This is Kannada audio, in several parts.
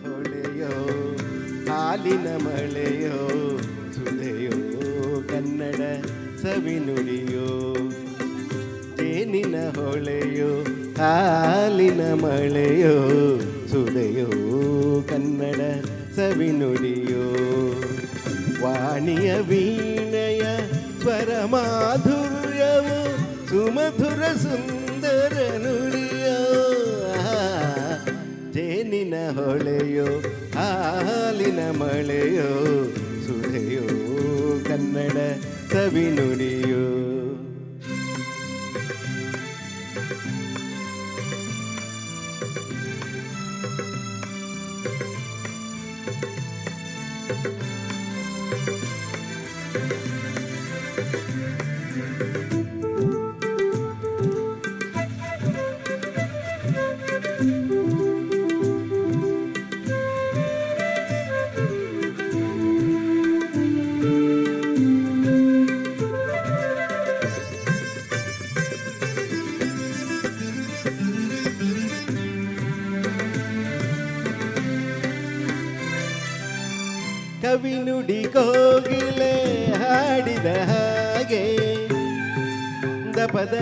ಹೊಳೆಯೋ ಹಾಲಿನ ಮಳೆಯೋ ಸುಧೆಯೋ ಕನ್ನಡ ಸವಿನುಡಿಯೋ ಜೇನಿನ ಹೊಳೆಯೋ ಹಾಲಿನ ಮಳೆಯೋ ಸುಧೆಯೋ ಕನ್ನಡ ಸವಿನುಡಿಯೋ ವಾಣಿಯ ವೀಣೆಯ ಸ್ವರ ಮಾಧುರ್ಯವು ಸುಮಧುರ ಸುಂದರ ನುಡಿಯೋ ಜೇನಿನ ಹೊಳೆಯೋ ಹಾಲಿನ ಮಳೆಯೋ ಸುಧೆಯೋ ಕನ್ನಡ ಸವಿನುಡಿಯೋ ಕವಿ ನುಡಿ ಕೋಗಿಲೆ ಹಾಡಿದ ಹಾಗೆ ದಪದ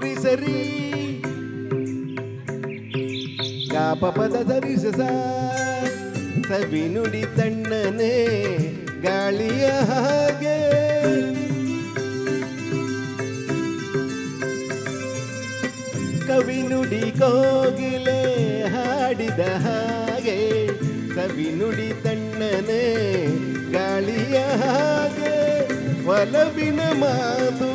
ರಿಸರಿ ಗಾಪ ಪದ ಸರಿಸ ಕವಿ ನುಡಿ ತಣ್ಣನೆ ಗಾಳಿಯ ಹಾಗೆ ಕವಿ ನುಡಿ ಕೋಗಿಲೆ ಹಾಡಿದ ಹಾಗೆ ಕವಿ ನುಡಿ ತಣ್ಣನೆ ಗಾಳಿಯ ಹಾಗೆ ಒಲವಿನ ಮಾತುಗಳಾಡುತ್ತಲಿರಲು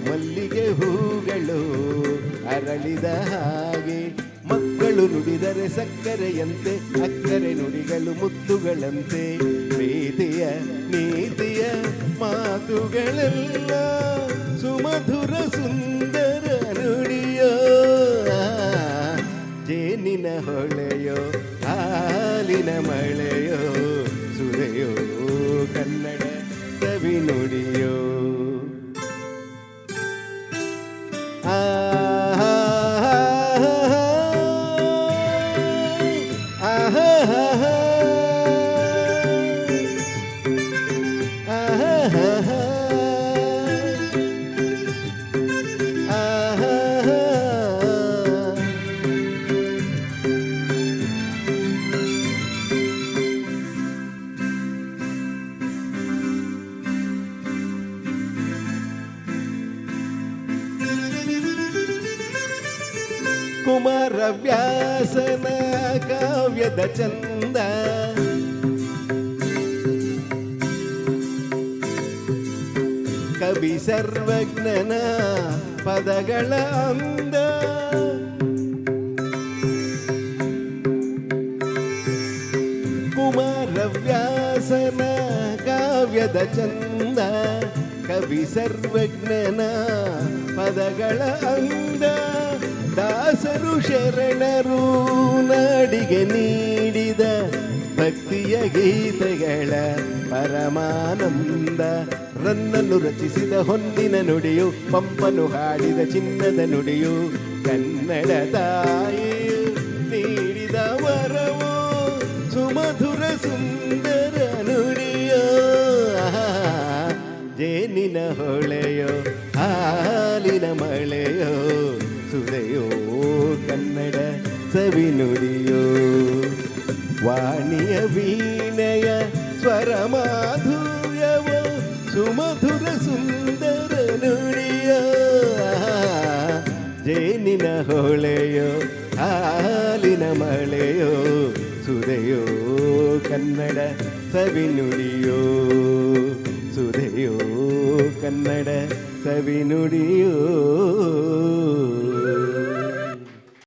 ಮಲ್ಲಿಗೆ ಹೂಗಳು ಅರಳಿದ ಹಾಗೆ ಮಕ್ಕಳು ನುಡಿದರೆ ಸಕ್ಕರೆಯಂತೆ ಅಕ್ಕರೆ ನುಡಿಗಳು ಮುತ್ತುಗಳಂತೆ ಪ್ರೀತಿಯ ನೀತಿಯ ಮಾತುಗಳೆಲ್ಲ ಸುಮಧುರ ಸುಂದರ ನುಡಿಯೋ ಜೇನಿನ ಹೊಳೆಯೋ ಹಾಲಿನ ಮಳೆಯೋ ಸುಧೆಯೋ ಕನ್ನಡ ಸವಿನುಡಿಯೋ ಕುಮಾರವ್ಯಾಸನ ಕಾವ್ಯದ ಚಂದ ಕವಿ ಸರ್ವಜ್ಞನ ಪದಗಳ ಅಂದ ಕುಮಾರವ್ಯಾಸನ ಕಾವ್ಯದ ಚಂದ ಕವಿ ಸರ್ವಜ್ಞನ ಪದಗಳ ಅಂದ ದಾಸರು ಶರಣರು ನಾಡಿಗೆ ನೀಡಿದ ಭಕ್ತಿಯ ಗೀತೆಗಳ ಪರಮಾನಂದ ರನ್ನನ್ನು ರಚಿಸಿದ ಹೊನ್ನಿನ ನುಡಿಯು ಪಂಪನು ಹಾಡಿದ ಚಿನ್ನದ ನುಡಿಯು ಕನ್ನಡ ತಾಯಿಯು ನೀಡಿದ ವರವೋ ಸುಮಧುರ ಸುಂದರ ನುಡಿಯೋ ಜೇನಿನ ಹೊಳೆಯೋ ಹಾಲಿನ ಮಳೆಯೋ ಸುಧೆಯೋ ಕನ್ನಡ ಸವಿನುಡಿಯೋ ವಾಣಿಯ ವೀಣೆಯ ಸ್ವರ ಮಾಧುರ್ಯವೋ ಸುಮಧುರ ಸುಂದರ ನುಡಿಯೋ ಜೇನಿನ ಹೊಳೆಯೋ ಹಾಲಿನ ಮಳೆಯೋ ಸುಧೆಯೋ ಕನ್ನಡ ಸವಿನುಡಿಯೋ ಸುಧೆಯೋ ಕನ್ನಡ ಸವಿನುಡಿಯೋ